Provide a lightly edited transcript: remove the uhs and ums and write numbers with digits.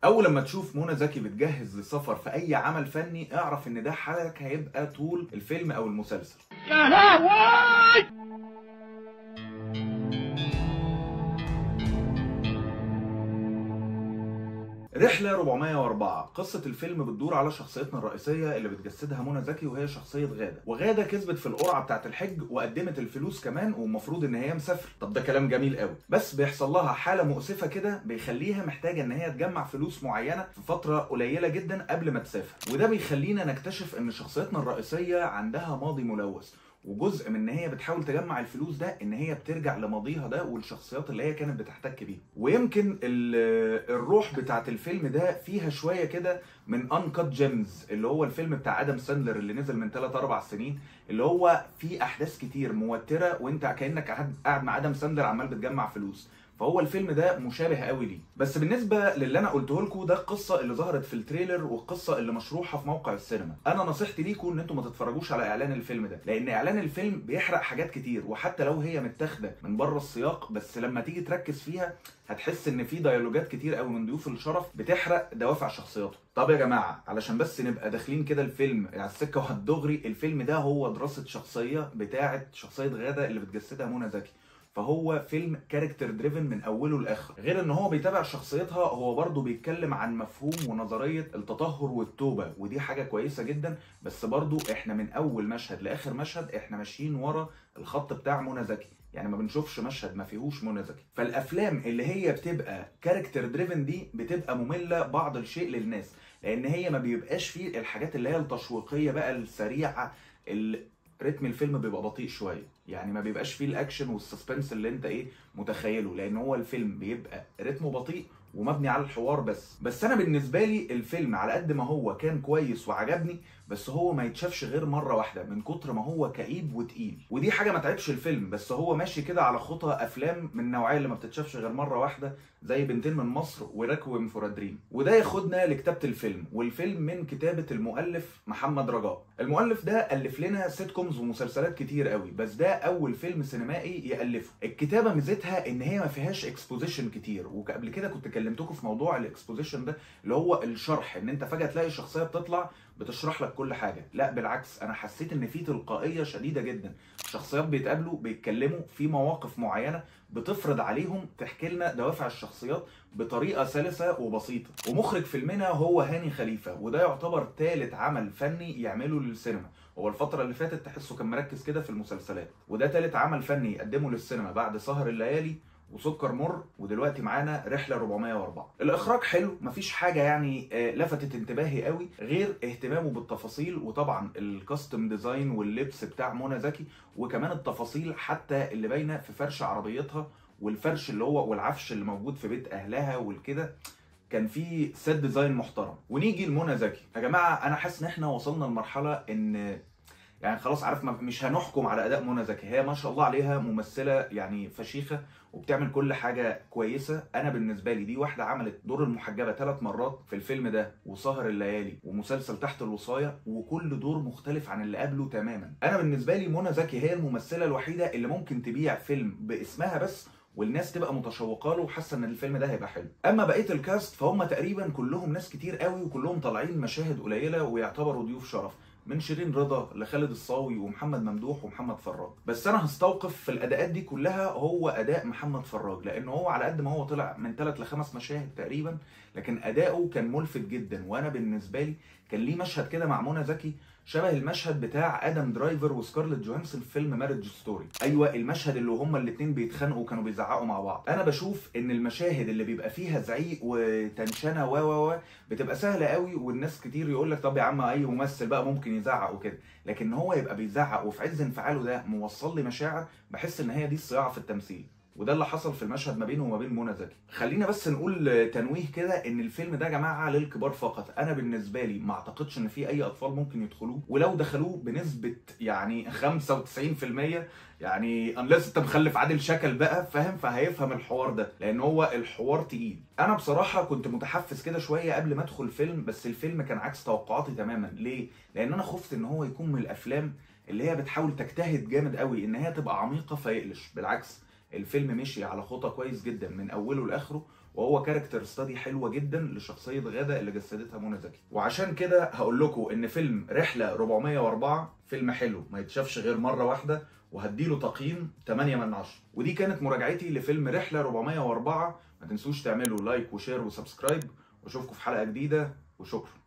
اول لما تشوف منى زكي بتجهز للسفر في اي عمل فني اعرف ان ده حالك هيبقى طول الفيلم او المسلسل. يا لهوي. رحلة 404 قصة الفيلم بتدور على شخصيتنا الرئيسية اللي بتجسدها منى زكي وهي شخصية غادة، وغادة كسبت في القرعة بتاعة الحج وقدمت الفلوس كمان والمفروض ان هي مسافرة. طب ده كلام جميل قوي، بس بيحصل لها حالة مؤسفة كده بيخليها محتاجة ان هي تجمع فلوس معينة في فترة قليلة جدا قبل ما تسافر، وده بيخلينا نكتشف ان شخصيتنا الرئيسية عندها ماضي ملوث، وجزء من ان هي بتحاول تجمع الفلوس ده ان هي بترجع لماضيها ده والشخصيات اللي هي كانت بتحتك بيها. ويمكن الروح بتاعت الفيلم ده فيها شويه كده من انكت جيمز اللي هو الفيلم بتاع ادم ساندلر اللي نزل من 3 4 سنين، اللي هو فيه احداث كتير موتره وانت كانك قاعد مع ادم ساندلر عمال بتجمع فلوس. فهو الفيلم ده مشابه قوي ليه. بس بالنسبه للي انا قلته لكم ده القصه اللي ظهرت في التريلر والقصه اللي مشروحه في موقع السينما. انا نصيحتي ليكم ان انتم ما تتفرجوش على اعلان الفيلم ده، لان اعلان الفيلم بيحرق حاجات كتير، وحتى لو هي متاخده من بره السياق بس لما تيجي تركز فيها هتحس ان في ديالوجات كتير قوي من ضيوف الشرف بتحرق دوافع شخصياته. طب يا جماعه علشان بس نبقى داخلين كده الفيلم على السكه وهالدغري، الفيلم ده هو دراسه شخصيه بتاعه شخصيه غاده اللي بتجسدها منى زكي، فهو فيلم كاركتر دريفن من اوله لاخره. غير ان هو بيتابع شخصيتها، هو برضه بيتكلم عن مفهوم ونظريه التطهر والتوبه، ودي حاجه كويسه جدا. بس برضه احنا من اول مشهد لاخر مشهد احنا ماشيين ورا الخط بتاع منى زكي، يعني ما بنشوفش مشهد ما فيهوش منى زكي. فالافلام اللي هي بتبقى كاركتر دريفن دي بتبقى ممله بعض الشيء للناس، لان هي ما بيبقاش فيه الحاجات اللي هي التشويقيه بقى السريعه. رتم الفيلم بيبقى بطيء شويه، يعني ما بيبقاش فيه الاكشن والسسبنس اللي انت متخيله، لان هو الفيلم بيبقى رتمه بطيء ومبني على الحوار بس انا بالنسبه لي الفيلم على قد ما هو كان كويس وعجبني، بس هو ما يتشافش غير مره واحده من كتر ما هو كئيب وتقيل. ودي حاجه ما تعبش الفيلم، بس هو ماشي كده على خطى افلام من النوعيه اللي ما بتتشافش غير مره واحده، زي بنتين من مصر وريكويم فور دريم. وده ياخدنا لكتابه الفيلم، والفيلم من كتابه المؤلف محمد رجاء. المؤلف ده الف لنا سيت كومز ومسلسلات كتير قوي، بس ده اول فيلم سينمائي يالفه. الكتابه ميزتها ان هي ما فيهاش اكسبوزيشن كتير، وقبل كده كنت كلمتكم في موضوع الاكسبوزيشن ده اللي هو الشرح، ان انت فجاه تلاقي شخصيه بتطلع بتشرح لك كل حاجه. لا بالعكس، انا حسيت ان في تلقائيه شديده جدا، شخصيات بيتقابلوا بيتكلموا في مواقف معينه بتفرض عليهم تحكي لنا دوافع الشخصيات بطريقه سلسه وبسيطه. ومخرج فيلمنا هو هاني خليفه، وده يعتبر ثالث عمل فني يعمله للسينما. هو الفتره اللي فاتت تحسه كان مركز كده في المسلسلات، وده ثالث عمل فني يقدمه للسينما بعد سهر الليالي وسكر مر، ودلوقتي معانا رحله 404. الاخراج حلو، مفيش حاجه يعني لفتت انتباهي قوي غير اهتمامه بالتفاصيل، وطبعا الكاستم ديزاين واللبس بتاع منى زكي، وكمان التفاصيل حتى اللي باينه في فرش عربيتها والفرش اللي هو والعفش اللي موجود في بيت اهلها والكده، كان في سيت ديزاين محترم. ونيجي لمنى زكي يا جماعه، انا حاسس ان احنا وصلنا لمرحله ان يعني خلاص عارف مش هنحكم على اداء منى زكي. هي ما شاء الله عليها ممثله يعني فشيخه وبتعمل كل حاجه كويسه. انا بالنسبه لي دي واحده عملت دور المحجبه 3 مرات في الفيلم ده وسهر الليالي ومسلسل تحت الوصايه، وكل دور مختلف عن اللي قبله تماما. انا بالنسبه لي منى زكي هي الممثله الوحيده اللي ممكن تبيع فيلم باسمها بس والناس تبقى متشوقه له وحاسه ان الفيلم ده هيبقى حلو. اما بقيه الكاست فهم تقريبا كلهم ناس كتير قوي، وكلهم طالعين مشاهد قليله ويعتبروا ضيوف شرف، من شيرين رضا لخالد الصاوي ومحمد ممدوح ومحمد فراج. بس انا هستوقف في الاداءات دي كلها هو اداء محمد فراج، لان هو على قد ما هو طلع من 3 ل5 مشاهد تقريبا، لكن اداؤه كان ملفت جدا. وانا بالنسبه لي كان ليه مشهد كده مع منى زكي شبه المشهد بتاع ادم درايفر وسكارليت جوهانسون في فيلم ماريج ستوري. ايوه المشهد اللي هما الاثنين بيتخانقوا وكانوا بيزعقوا مع بعض. انا بشوف ان المشاهد اللي بيبقى فيها زعيق وتنشنه و بتبقى سهله قوي، والناس كتير يقول لك طب يا عم اي ممثل بقى ممكن يزعق وكده، لكن هو يبقى بيزعق وفي عز انفعاله ده موصل لي مشاعر، بحس ان هي دي الصياعه في التمثيل. وده اللي حصل في المشهد ما بينه وما بين منى زكي. خلينا بس نقول تنويه كده ان الفيلم ده يا جماعه للكبار فقط. انا بالنسبه لي ما اعتقدش ان في اي اطفال ممكن يدخلوه، ولو دخلوه بنسبه يعني 95%، يعني انليس انت مخلف عادل شكل بقى فاهم، فهيفهم الحوار ده، لان هو الحوار تقيل. انا بصراحه كنت متحفز كده شويه قبل ما ادخل الفيلم، بس الفيلم كان عكس توقعاتي تماما. ليه؟ لان انا خفت ان هو يكون من الافلام اللي هي بتحاول تجتهد جامد قوي ان هي تبقى عميقه فيقلش. بالعكس الفيلم مشي على خطى كويس جدا من اوله لاخره، وهو كاركتر ستادي حلوه جدا لشخصيه غاده اللي جسدتها منى زكي. وعشان كده هقول لكم ان فيلم رحله 404 فيلم حلو ما يتشافش غير مره واحده، وهديله تقييم 8 من 10. ودي كانت مراجعتي لفيلم رحله 404. ما تنسوش تعملوا لايك وشير وسبسكرايب، واشوفكم في حلقه جديده، وشكرا.